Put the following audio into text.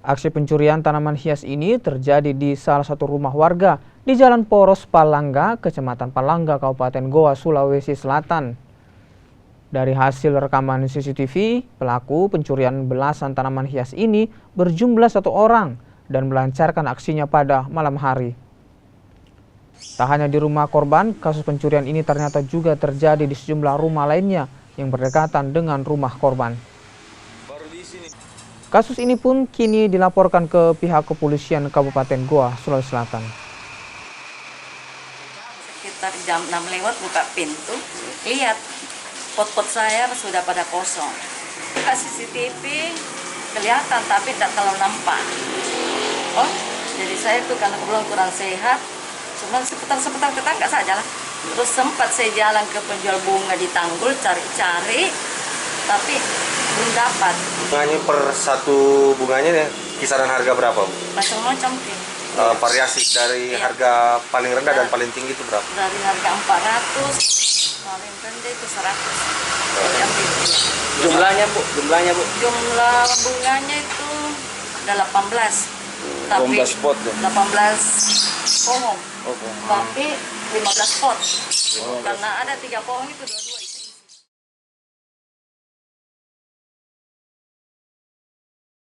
Aksi pencurian tanaman hias ini terjadi di salah satu rumah warga di Jalan Poros Palangga, Kecamatan Palangga, Kabupaten Goa, Sulawesi Selatan. Dari hasil rekaman CCTV, pelaku pencurian belasan tanaman hias ini berjumlah 1 orang dan melancarkan aksinya pada malam hari. Tak hanya di rumah korban, kasus pencurian ini ternyata juga terjadi di sejumlah rumah lainnya yang berdekatan dengan rumah korban. Kasus ini pun kini dilaporkan ke pihak kepolisian Kabupaten Goa, Sulawesi Selatan. Sekitar jam 6 lewat buka pintu, lihat pot-pot saya sudah pada kosong. Buka CCTV kelihatan tapi tak terlalu nampak. Oh, jadi saya tuh karena kebetulan kurang sehat, cuma seputar-seputar tetangga saja lah. Terus sempat saya jalan ke penjual bunga di Tanggul cari-cari, tapi belum dapat. Bunganya per satu bunganya kisaran harga berapa? Macam-macam sih. Variasi dari harga paling rendah dan paling tinggi itu berapa? Dari harga 400, paling rendah itu 100. Jumlahnya bu? Jumlah bunganya itu ada 18. Tapi 18 pot tuh. 18 pohon. Oh, Tapi 15 pot. Karena ada 3 pohon itu